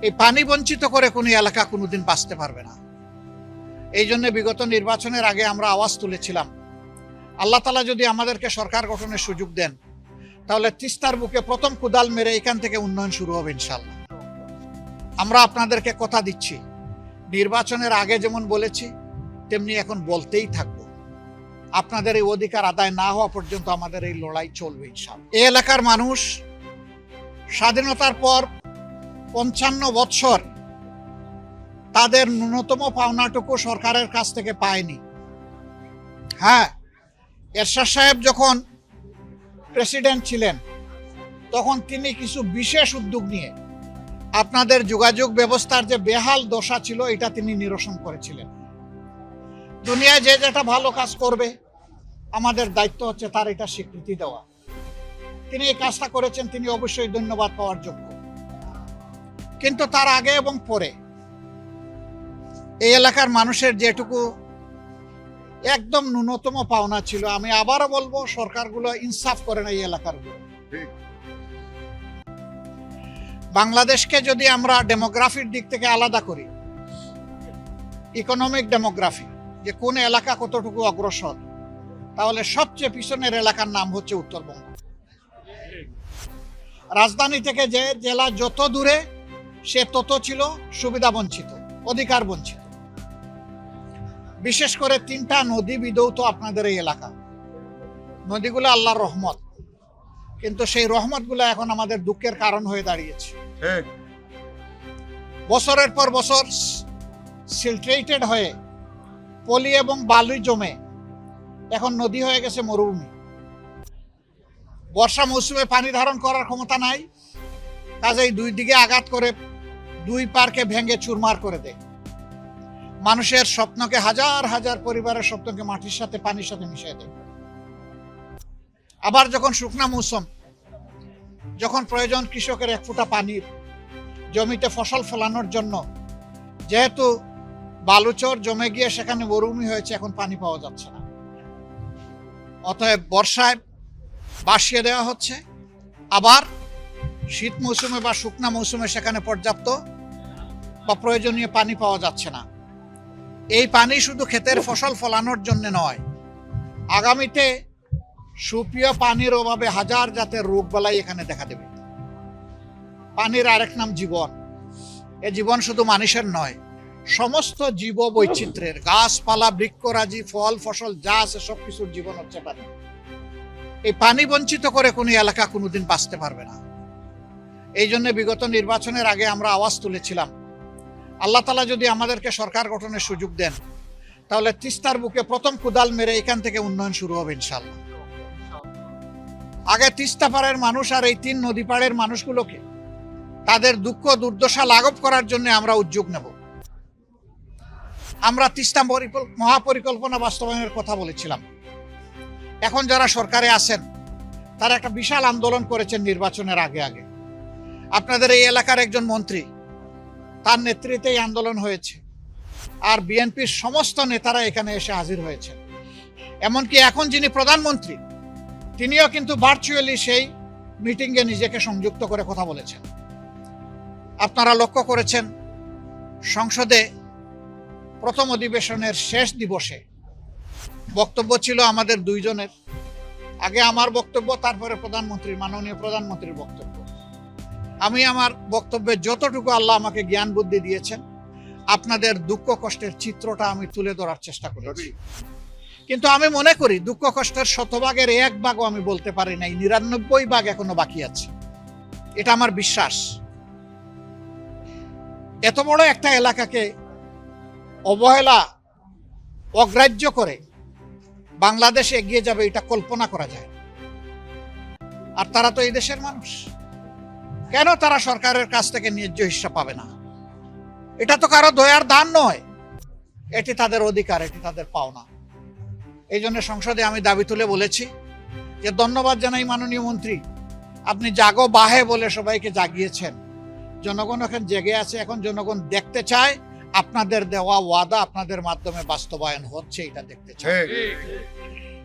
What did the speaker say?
এই পানি বঞ্চিত করে কোনো এলাকা কোনোদিন বাঁচতে পারবে না। এই জন্য বিগত নির্বাচনের আগে আমরা আওয়াজ তুলেছিলাম, আল্লাহ তাআলা যদি আমাদেরকে সরকার গঠনের সুযোগ দেন, তাহলে তিস্তার বুকে প্রথম কুদাল মেরে এখান থেকে উন্নয়ন শুরু হবে ইনশাআল্লাহ। আমরা আপনাদেরকে কথা দিচ্ছি, নির্বাচনের আগে যেমন বলেছি তেমনি এখন বলতেই থাকবো। আপনাদের এই অধিকার আদায় না হওয়া পর্যন্ত আমাদের এই লড়াই চলবে ইনশাআল্লাহ। এই এলাকার মানুষ স্বাধীনতার পর ৫৫ বৎসর তাদের ন্যূনতম পাওনাটুকু সরকারের কাছ থেকে পায়নি। হ্যাঁ, এরশাদ সাহেব যখন প্রেসিডেন্ট ছিলেন তখন তিনি কিছু বিশেষ উদ্যোগ নিয়ে আপনাদের যোগাযোগ ব্যবস্থার যে বেহাল দশা ছিল এটা তিনি নিরসন করেছিলেন। দুনিয়ায় যে যেটা ভালো কাজ করবে আমাদের দায়িত্ব হচ্ছে তার এটা স্বীকৃতি দেওয়া। তিনি এই কাজটা করেছেন, তিনি অবশ্যই ধন্যবাদ পাওয়ার যোগ্য। কিন্তু তার আগে এবং পরে এই এলাকার মানুষের যেটুকু একদম ন্যূনতম পাওনা ছিল, আমি আবারও বলবো সরকারগুলো ইনসাফ করে না এই এলাকারগুলো। বাংলাদেশকে যদি আমরা ডেমোগ্রাফির দিক থেকে আলাদা করি, ইকোনমিক ডেমোগ্রাফি, যে কোন এলাকা কতটুকু অগ্রসর, তাহলে সবচেয়ে পিছনের এলাকার নাম হচ্ছে উত্তরবঙ্গ। রাজধানী থেকে যে জেলা যত দূরে সে তত ছিল সুবিধা বঞ্চিত, অধিকার বঞ্চিত। বিশেষ করে 3টা নদী বিধৌত আপনাদের এই এলাকা। নদীগুলো আল্লাহর রহমত, কিন্তু সেই রহমতগুলো এখন আমাদের দুঃখের কারণ হয়ে দাঁড়িয়েছে। বছরের পর বছর সিলট্রেটেড হয়ে পলি এবং বালু জমে এখন নদী হয়ে গেছে মরুভূমি। বর্ষা মৌসুমে পানি ধারণ করার ক্ষমতা নাই, কাজেই দুই দিকে আঘাত করে দুই পারকে ভেঙে চুরমার করে দেয়। মানুষের স্বপ্নকে, হাজার হাজার পরিবারের স্বপ্নকে মাটির সাথে, পানির সাথে মিশিয়ে দেয়। আবার যখন শুকনা মৌসুম, যখন প্রয়োজন কৃষকের এক ফোঁটা পানির, জমিতে ফসল ফলানোর জন্য, যেহেতু বালুচর জমে গিয়ে সেখানে মরুভূমি হয়েছে, এখন পানি পাওয়া যাচ্ছে না। অতএব বর্ষায় বাসিয়ে দেওয়া হচ্ছে, আবার শীত মৌসুমে বা শুকনা মৌসুমে সেখানে পর্যাপ্ত বা প্রয়োজনীয় পানি পাওয়া যাচ্ছে না। এই পানি শুধু ক্ষেতের ফসল ফলানোর জন্য নয়, আগামীতে সুপ্রিয় পানির অভাবে হাজার জাতের রোগ বালাই এখানে দেখা দেবে। পানির আরেক নাম জীবন। এ জীবন শুধু মানুষের নয়, সমস্ত জীব বৈচিত্র্যের, গাছপালা, বৃক্ষরাজি, ফল ফসল যা আছে সবকিছুর জীবন হচ্ছে পানি। এই পানি বঞ্চিত করে কোনো এলাকা কোনোদিন বাঁচতে পারবে না। এই জন্য বিগত নির্বাচনের আগে আমরা আওয়াজ তুলেছিলাম, আল্লাহ তাআলা যদি আমাদেরকে সরকার গঠনের সুযোগ দেন, তাহলে তিস্তার বুকে প্রথম কুদাল মেরে এখান থেকে উন্নয়ন শুরু হবে ইনশাআল্লাহ। আগে তিস্তা পাড়ের মানুষ আর এই 3 নদী পাড়ের মানুষগুলোকে তাদের দুঃখ দুর্দশা লাঘব করার জন্য আমরা উদ্যোগ নেব। আমরা তিস্তা মহাপরিকল্পনা বাস্তবায়নের কথা বলেছিলাম। এখন যারা সরকারে আছেন তারা একটা বিশাল আন্দোলন করেছেন নির্বাচনের আগে আগে। আপনাদের এই এলাকার একজন মন্ত্রী, তার নেতৃত্বে এই আন্দোলন হয়েছে, আর বিএনপির সমস্ত নেতারা এখানে এসে হাজির হয়েছেন। এমনকি এখন যিনি প্রধানমন্ত্রী, তিনিও কিন্তু ভার্চুয়ালি সেই মিটিংয়ে নিজেকে সংযুক্ত করে কথা বলেছেন। আপনারা লক্ষ্য করেছেন, সংসদে প্রথম অধিবেশনের শেষ দিবসে বক্তব্য ছিল আমাদের 2 জনের। আগে আমার বক্তব্য, তারপরে প্রধানমন্ত্রীর, মাননীয় প্রধানমন্ত্রীর বক্তব্য। আমি আমার বক্তব্যে যতটুকু আল্লাহ আমাকে জ্ঞান বুদ্ধি দিয়েছেন, আপনাদের দুঃখ কষ্টের চিত্রটা আমি তুলে ধরার চেষ্টা করেছি। কিন্তু আমি মনে করি দুঃখ কষ্টের 100 ভাগের 1 ভাগও আমি বলতে পারি নাই, 99 ভাগ এখনো বাকি আছে। এটা আমার বিশ্বাস। এত বড় একটা এলাকাকে অবহেলা, অগ্রাহ্য করে বাংলাদেশ এগিয়ে যাবে, এটা কল্পনা করা যায়। আর তারা তো এই দেশের মানুষ, কেন তারা সরকারের কাছ থেকে ন্যায্য হিস্সা পাবে না? এটা তো কারো দয়ার দান নয়, এটি তাদের অধিকার, এটি তাদের পাওনা। এই জন্য সংসদে আমি দাবি তুলে বলেছি যে ধন্যবাদ জানাই মাননীয় মন্ত্রী, আপনি জাগো বাহে বলে সবাইকে জাগিয়েছেন। জনগণ এখন জেগে আছে, এখন জনগণ দেখতে চায় আপনাদের দেওয়া ওয়াদা আপনাদের মাধ্যমে বাস্তবায়ন হচ্ছে, এটা দেখতে চায়।